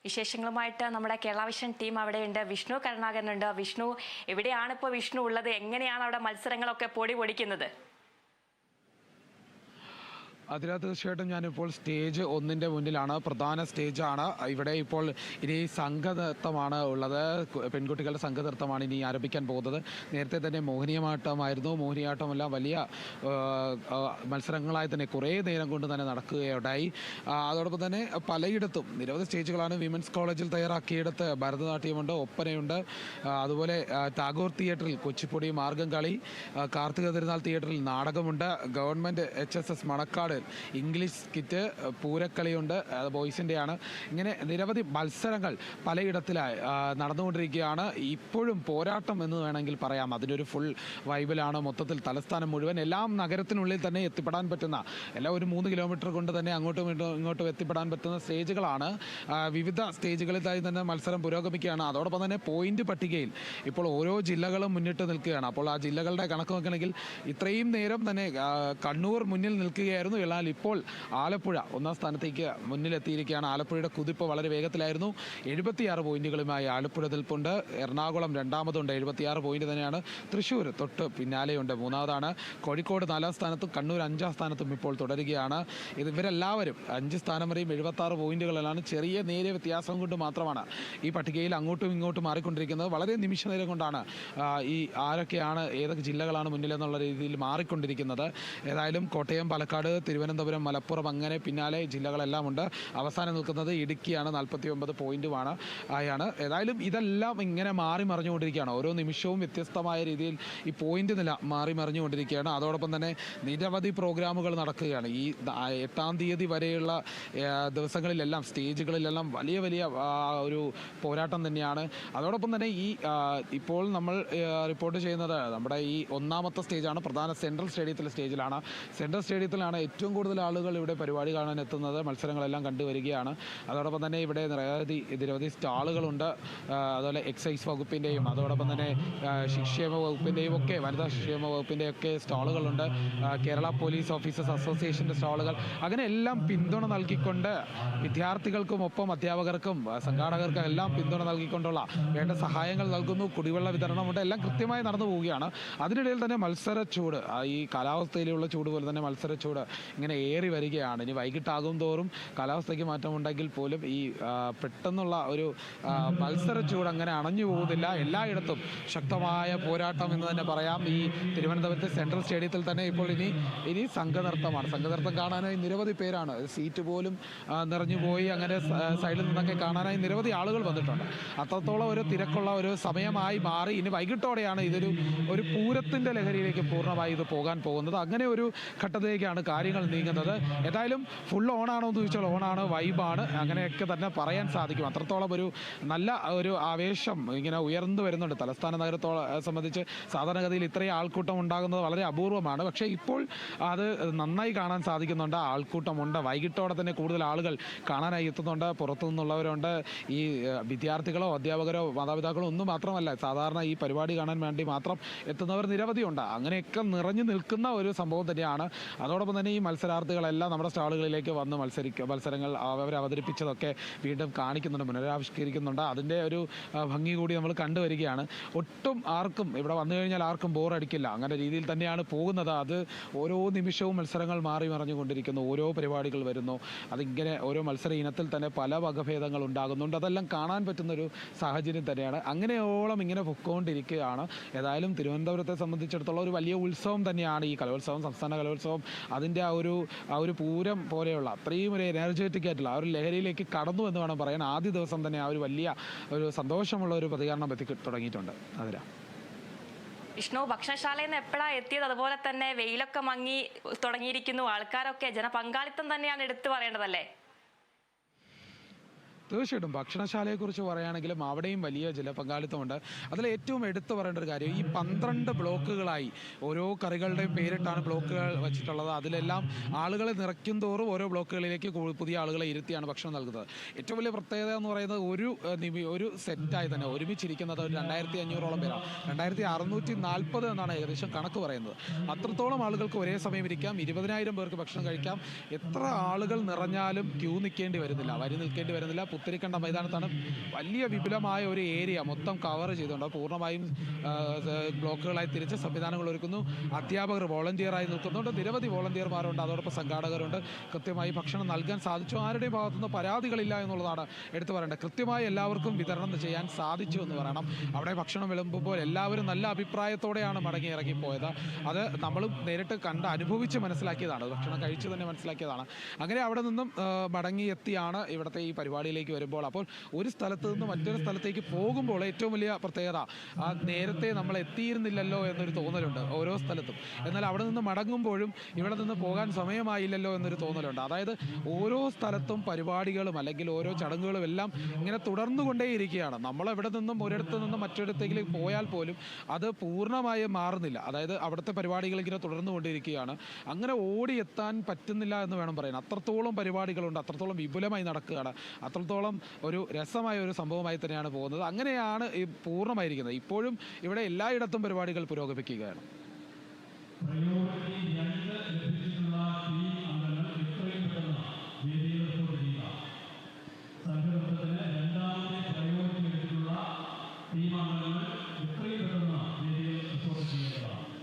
വിശേഷങ്ങളുമായിട്ട് നമ്മുടെ Kerala vision team അവിടെയുണ്ട്. വിഷ്ണു കരുണാകരനുണ്ട്. വിഷ്ണു, എവിടെയാണ് ഇപ്പോൾ വിഷ്ണു ഉള്ളത്? എങ്ങനെയാണ് അവിടെ മത്സരങ്ങളൊക്കെ പൊടി പൊടിക്കുന്നത്? അതിന് തീർച്ചയായിട്ടും ഞാനിപ്പോൾ സ്റ്റേജ് 1 മുന്നിലാണ്. പ്രധാന സ്റ്റേജാണ്. ഇവിടെ ഇപ്പോൾ ഇനി സംഘനൃത്തമാണ് ഉള്ളത്. പെൺകുട്ടികളുടെ സംഘനൃത്തമാണ് ഇനി ആരംഭിക്കാൻ പോകുന്നത്. നേരത്തെ തന്നെ മോഹിനിയാട്ടമായിരുന്നു. മോഹിനിയാട്ടമെല്ലാം വലിയ മത്സരങ്ങളായി തന്നെ കുറേ നേരം കൊണ്ട് തന്നെ നടക്കുകയുണ്ടായി. അതോടൊപ്പം തന്നെ പലയിടത്തും നിരവധി സ്റ്റേജുകളാണ്. വിമൻസ് കോളേജിൽ തയ്യാറാക്കിയെടുത്ത് ഭരതനാട്യമുണ്ട്, ഒപ്പനയുണ്ട്, അതുപോലെ ടാഗോർ തിയേറ്ററിൽ കുച്ചിപ്പുടി, മാർഗം കളി, കാർത്തിക തിരുനാൾ തിയേറ്ററിൽ നാടകമുണ്ട്, government HSS Manacaud English skit, പൂരക്കളിയുണ്ട്, ബോയ്സിൻ്റെയാണ്. ഇങ്ങനെ നിരവധി മത്സരങ്ങൾ പലയിടത്തിലായി നടന്നുകൊണ്ടിരിക്കുകയാണ്. ഇപ്പോഴും പോരാട്ടം എന്ന് വേണമെങ്കിൽ പറയാം. അതിനൊരു ഫുൾ വൈബിലാണ് മൊത്തത്തിൽ തലസ്ഥാനം മുഴുവൻ. എല്ലാം നഗരത്തിനുള്ളിൽ തന്നെ എത്തിപ്പെടാൻ പറ്റുന്ന, എല്ലാം ഒരു 3 കിലോമീറ്റർ കൊണ്ട് തന്നെ അങ്ങോട്ടും ഇങ്ങോട്ടും എത്തിപ്പെടാൻ പറ്റുന്ന സ്റ്റേജുകളാണ്. വിവിധ സ്റ്റേജുകളിലായി തന്നെ മത്സരം പുരോഗമിക്കുകയാണ്. അതോടൊപ്പം തന്നെ പോയിന്റ് പട്ടികയിൽ ഇപ്പോൾ ഓരോ ജില്ലകളും മുന്നിട്ട് നിൽക്കുകയാണ്. അപ്പോൾ ആ ജില്ലകളുടെ കണക്ക് നോക്കുകയാണെങ്കിൽ ഇത്രയും നേരം തന്നെ കണ്ണൂർ മുന്നിൽ നിൽക്കുകയായിരുന്നു. എന്നാൽ ഇപ്പോൾ ആലപ്പുഴ 1ാം സ്ഥാനത്തേക്ക് മുന്നിലെത്തിയിരിക്കുകയാണ്. ആലപ്പുഴയുടെ കുതിപ്പ് വളരെ വേഗത്തിലായിരുന്നു. 76 പോയിന്റുകളുമായി ആലപ്പുഴ നിൽപ്പുണ്ട്. എറണാകുളം രണ്ടാമതുണ്ട്, 76 പോയിന്റ് തന്നെയാണ്. തൃശ്ശൂർ തൊട്ട് പിന്നാലെയുണ്ട്, 3ാമതാണ്. കോഴിക്കോട് 4ാം സ്ഥാനത്തും കണ്ണൂർ 5ാം സ്ഥാനത്തും ഇപ്പോൾ തുടരുകയാണ്. ഇവരെല്ലാവരും 5 സ്ഥാനം വരെയും 76 പോയിന്റുകളിലാണ്. ചെറിയ നേരിയ വ്യത്യാസം കൊണ്ട് മാത്രമാണ് ഈ പട്ടികയിൽ അങ്ങോട്ടും ഇങ്ങോട്ടും മാറിക്കൊണ്ടിരിക്കുന്നത്. വളരെ നിമിഷ നേരം കൊണ്ടാണ് ഈ ആരൊക്കെയാണ്, ഏതൊക്കെ ജില്ലകളാണ് മുന്നിലെന്നുള്ള രീതിയിൽ മാറിക്കൊണ്ടിരിക്കുന്നത്. ഏതായാലും കോട്ടയം, പാലക്കാട്, തിരുവനന്തപുരം, മലപ്പുറം, അങ്ങനെ പിന്നാലെ ജില്ലകളെല്ലാം ഉണ്ട്. അവസാനം നിൽക്കുന്നത് ഇടുക്കിയാണ്, 49 പോയിന്റുമാണ് ആയാണ്. ഏതായാലും ഇതെല്ലാം ഇങ്ങനെ മാറി മറിഞ്ഞുകൊണ്ടിരിക്കുകയാണ്. ഓരോ നിമിഷവും വ്യത്യസ്തമായ രീതിയിൽ ഈ പോയിന്റ് നില മാറി മറിഞ്ഞുകൊണ്ടിരിക്കുകയാണ്. അതോടൊപ്പം തന്നെ നിരവധി പ്രോഗ്രാമുകൾ നടക്കുകയാണ്. ഈ 8ാം തീയതി വരെയുള്ള ദിവസങ്ങളിലെല്ലാം സ്റ്റേജുകളിലെല്ലാം വലിയ വലിയ ഒരു പോരാട്ടം തന്നെയാണ്. അതോടൊപ്പം തന്നെ ഈ ഇപ്പോൾ നമ്മൾ റിപ്പോർട്ട് ചെയ്യുന്നത് നമ്മുടെ ഈ 1ാമത്തെ സ്റ്റേജാണ്. പ്രധാന സെൻട്രൽ സ്റ്റേഡിയത്തിലെ സ്റ്റേജിലാണ്. സെൻട്രൽ സ്റ്റേഡിയത്തിലാണ് ഏറ്റവും കൂടുതൽ ആളുകൾ ഇവിടെ പരിപാടി കാണാൻ എത്തുന്നത്. മത്സരങ്ങളെല്ലാം കണ്ടുവരികയാണ്. അതോടൊപ്പം തന്നെ ഇവിടെ നിരവധി സ്റ്റാളുകളുണ്ട്. അതുപോലെ എക്സൈസ് വകുപ്പിൻ്റെയും അതോടൊപ്പം തന്നെ ശിക്ഷേമ വകുപ്പിൻ്റെയും ഒക്കെ, വനിതാ ശിക്ഷേമ വകുപ്പിൻ്റെയും ഒക്കെ സ്റ്റാളുകളുണ്ട്. കേരള പോലീസ് ഓഫീസേഴ്സ് അസോസിയേഷൻ്റെ സ്റ്റാളുകൾ, അങ്ങനെ എല്ലാം പിന്തുണ നൽകിക്കൊണ്ട് വിദ്യാർത്ഥികൾക്കും ഒപ്പം അധ്യാപകർക്കും സംഘാടകർക്കും എല്ലാം പിന്തുണ നൽകിക്കൊണ്ടുള്ള വേണ്ട സഹായങ്ങൾ നൽകുന്നു. കുടിവെള്ള വിതരണമുണ്ട്. എല്ലാം കൃത്യമായി നടന്നു പോവുകയാണ്. അതിനിടയിൽ തന്നെ മത്സരച്ചൂട്, ഈ കാലാവസ്ഥയിലുള്ള ചൂട് പോലെ തന്നെ മത്സരച്ചൂട് ഇങ്ങനെ ഏറി വരികയാണ്. ഇനി വൈകിട്ടാകും തോറും കാലാവസ്ഥയ്ക്ക് മാറ്റമുണ്ടെങ്കിൽ പോലും ഈ പെട്ടെന്നുള്ള ഒരു മത്സരച്ചൂട് അങ്ങനെ അണഞ്ഞു പോകുന്നില്ല. എല്ലായിടത്തും ശക്തമായ പോരാട്ടം എന്ന് തന്നെ പറയാം. ഈ തിരുവനന്തപുരത്തെ സെൻട്രൽ സ്റ്റേഡിയത്തിൽ തന്നെ ഇപ്പോൾ ഇനി സംഘനൃത്തമാണ്. സംഘനൃത്തം കാണാനായി നിരവധി പേരാണ്. സീറ്റ് പോലും നിറഞ്ഞുപോയി. അങ്ങനെ സൈഡിൽ നിന്നൊക്കെ കാണാനായി നിരവധി ആളുകൾ വന്നിട്ടുണ്ട്. അത്രത്തോളം ഒരു തിരക്കുള്ള ഒരു സമയമായി മാറി. ഇനി വൈകിട്ടോടെയാണ് ഒരു പൂരത്തിൻ്റെ ലഹരിയിലേക്ക് പൂർണ്ണമായി ഇത് പോകാൻ പോകുന്നത്. അങ്ങനെ ഒരു ഘട്ടത്തിലേക്കാണ് കാര്യങ്ങൾ നീങ്ങുന്നത്. ഏതായാലും ഫുൾ ഓണാണോ എന്ന് ചോദിച്ചാൽ ഓണാണ്, വൈബാണ്, അങ്ങനെയൊക്കെ തന്നെ പറയാൻ സാധിക്കും. അത്രത്തോളം ഒരു നല്ല ഒരു ആവേശം ഇങ്ങനെ ഉയർന്നു വരുന്നുണ്ട്. തലസ്ഥാന നഗരത്തോളം സംബന്ധിച്ച് സാധാരണഗതിയിൽ ഇത്രയും ആൾക്കൂട്ടം ഉണ്ടാകുന്നത് വളരെ അപൂർവമാണ്. പക്ഷേ ഇപ്പോൾ അത് നന്നായി കാണാൻ സാധിക്കുന്നുണ്ട്. ആൾക്കൂട്ടമുണ്ട്. വൈകിട്ടോടെ തന്നെ കൂടുതൽ ആളുകൾ കാണാനായി എത്തുന്നുണ്ട്. പുറത്തു നിന്നുള്ളവരുണ്ട്. ഈ വിദ്യാർത്ഥികളോ അധ്യാപകരോ മാതാപിതാക്കളോ ഒന്നും മാത്രമല്ല, സാധാരണ ഈ പരിപാടി കാണാൻ വേണ്ടി മാത്രം എത്തുന്നവർ നിരവധിയുണ്ട്. അങ്ങനെയൊക്കെ നിറഞ്ഞു നിൽക്കുന്ന ഒരു സംഭവം തന്നെയാണ്. അതോടൊപ്പം തന്നെ ഈ മത്സരാർത്ഥികളെല്ലാം നമ്മുടെ സ്റ്റാളുകളിലേക്ക് വന്ന് മത്സരങ്ങൾ അവർ അവതരിപ്പിച്ചതൊക്കെ വീണ്ടും കാണിക്കുന്നുണ്ട്, പുനരാവിഷ്കരിക്കുന്നുണ്ട്. അതിൻ്റെ ഒരു ഭംഗി കൂടി നമ്മൾ കണ്ടുവരികയാണ്. ഒട്ടും ആർക്കും ഇവിടെ വന്നു കഴിഞ്ഞാൽ ആർക്കും ബോറടിക്കില്ല. അങ്ങനെ രീതിയിൽ തന്നെയാണ് പോകുന്നത്. അത് ഓരോ നിമിഷവും മത്സരങ്ങൾ മാറി മറിഞ്ഞുകൊണ്ടിരിക്കുന്നു. ഓരോ പരിപാടികൾ വരുന്നു. അതിങ്ങനെ ഓരോ മത്സര ഇനത്തിൽ തന്നെ പല വകഭേദങ്ങൾ ഉണ്ടാകുന്നുണ്ട്. അതെല്ലാം കാണാൻ പറ്റുന്നൊരു സാഹചര്യം തന്നെയാണ്. അങ്ങനെയോളം ഇങ്ങനെ പൊക്കോണ്ടിരിക്കുകയാണ്. ഏതായാലും തിരുവനന്തപുരത്തെ സംബന്ധിച്ചിടത്തോളം ഒരു വലിയ ഉത്സവം തന്നെയാണ് ഈ കലോത്സവം, സംസ്ഥാന കലോത്സവം. അതിൻ്റെ ആ ഒരു പൂരം പോലെയുള്ള അത്രയും ഒരു എനർജറ്റിക് ആയിട്ടുള്ള ആ ഒരു ലഹരിയിലേക്ക് കടന്നു എന്ന് വേണം പറയാൻ. ആദ്യ ദിവസം തന്നെ ആ ഒരു വലിയ ഒരു സന്തോഷമുള്ള ഒരു പ്രതികരണം എത്തി തുടങ്ങിയിട്ടുണ്ട്. അതില വിഷ്ണു, ഭക്ഷണശാലയിൽ നിന്ന് എപ്പോഴാണ് എത്തിയത്? അതുപോലെ തന്നെ വെയിലൊക്കെ മങ്ങി തുടങ്ങിയിരിക്കുന്നു. ആൾക്കാരൊക്കെ ജനപങ്കാളിത്തം തന്നെയാണ് എടുത്തു പറയേണ്ടതല്ലേ? തീർച്ചയായിട്ടും ഭക്ഷണശാലയെക്കുറിച്ച് പറയുകയാണെങ്കിലും അവിടെയും വലിയ ജനപങ്കാളിത്തമുണ്ട്. അതിൽ ഏറ്റവും എടുത്തു പറയേണ്ട ഒരു കാര്യം, ഈ 12 ബ്ലോക്കുകളായി ഓരോ കറികളുടെയും പേരിട്ടാണ് ബ്ലോക്കുകൾ വെച്ചിട്ടുള്ളത്. അതിലെല്ലാം ആളുകളെ നിറയ്ക്കും തോറും ഓരോ ബ്ലോക്കുകളിലേക്ക് പുതിയ ആളുകളെ ഇരുത്തിയാണ് ഭക്ഷണം നൽകുന്നത്. ഏറ്റവും വലിയ പ്രത്യേകത എന്ന് പറയുന്നത് ഒരു സെറ്റായി തന്നെ ഒരുമിച്ചിരിക്കുന്നത് 2500ഓളം പേരാണ്. 2640 എന്നാണ് ഏകദേശം കണക്ക് പറയുന്നത്. അത്രത്തോളം ആളുകൾക്ക് ഒരേ സമയം ഇരിക്കാം. 20,000 പേർക്ക് ഭക്ഷണം കഴിക്കാം. എത്ര ആളുകൾ നിറഞ്ഞാലും ക്യൂ നിൽക്കേണ്ടി വരുന്നില്ല, വരി നിൽക്കേണ്ടി വരുന്നില്ല. പുത്തരിക്കണ്ട മൈതാനത്താണ്. വലിയ വിപുലമായ ഒരു ഏരിയ മൊത്തം കവർ ചെയ്തുകൊണ്ട് പൂർണ്ണമായും ബ്ലോക്കുകളായി തിരിച്ച് സംവിധാനങ്ങൾ ഒരുക്കുന്നു. അധ്യാപകർ വോളണ്ടിയറായി നിൽക്കുന്നുണ്ട്. നിരവധി വോളണ്ടിയർമാരുണ്ട്, അതോടൊപ്പം സംഘാടകരുണ്ട്. കൃത്യമായി ഭക്ഷണം നൽകാൻ സാധിച്ചു. ആരുടെയും ഭാഗത്തുനിന്ന് പരാതികളില്ല എന്നുള്ളതാണ് എടുത്തു പറയേണ്ടത്. കൃത്യമായി എല്ലാവർക്കും വിതരണം ചെയ്യാൻ സാധിച്ചു എന്ന് പറയണം. അവിടെ ഭക്ഷണം വിളമ്പുമ്പോൾ എല്ലാവരും നല്ല അഭിപ്രായത്തോടെയാണ് മടങ്ങി ഇറങ്ങിപ്പോയത്. അത് നമ്മളും നേരിട്ട് കണ്ട് അനുഭവിച്ച് മനസ്സിലാക്കിയതാണ്, ഭക്ഷണം കഴിച്ച് തന്നെ മനസ്സിലാക്കിയതാണ്. അങ്ങനെ അവിടെ നിന്നും മടങ്ങിയെത്തിയാണ് ഇവിടുത്തെ ഈ പരിപാടിയിലേക്ക് വരുമ്പോൾ. അപ്പോൾ ഒരു സ്ഥലത്ത് നിന്ന് മറ്റൊരു സ്ഥലത്തേക്ക് പോകുമ്പോൾ ഏറ്റവും വലിയ പ്രത്യേകത നേരത്തെ നമ്മൾ എത്തിയിരുന്നില്ലല്ലോ എന്നൊരു തോന്നലുണ്ട് ഓരോ സ്ഥലത്തും. എന്നാൽ അവിടെ നിന്ന് മടങ്ങുമ്പോഴും ഇവിടെ നിന്ന് പോകാൻ സമയമായില്ലല്ലോ എന്നൊരു തോന്നലുണ്ട്. അതായത് ഓരോ സ്ഥലത്തും പരിപാടികളും അല്ലെങ്കിൽ ഓരോ ചടങ്ങുകളും എല്ലാം ഇങ്ങനെ തുടർന്നുകൊണ്ടേയിരിക്കുകയാണ്. നമ്മളെവിടെ നിന്നും ഒരിടത്ത് നിന്നും മറ്റൊരിടത്തേക്ക് പോയാൽ പോലും അത് പൂർണ്ണമായും മാറുന്നില്ല. അതായത് അവിടുത്തെ പരിപാടികൾ ഇങ്ങനെ തുടർന്നുകൊണ്ടിരിക്കുകയാണ്. അങ്ങനെ ഓടിയെത്താൻ പറ്റുന്നില്ല എന്ന് വേണം പറയാൻ. അത്രത്തോളം പരിപാടികളുണ്ട്, അത്രത്തോളം വിപുലമായി നടക്കുകയാണ്, അത്രത്തോളം ഒരു രസമായ ഒരു സംഭവമായി തന്നെയാണ് പോകുന്നത്. അങ്ങനെയാണ് ഈ പൂർണ്ണമായിരിക്കുന്നത്. ഇപ്പോഴും ഇവിടെ എല്ലായിടത്തും പരിപാടികൾ പുരോഗമിക്കുകയാണ്.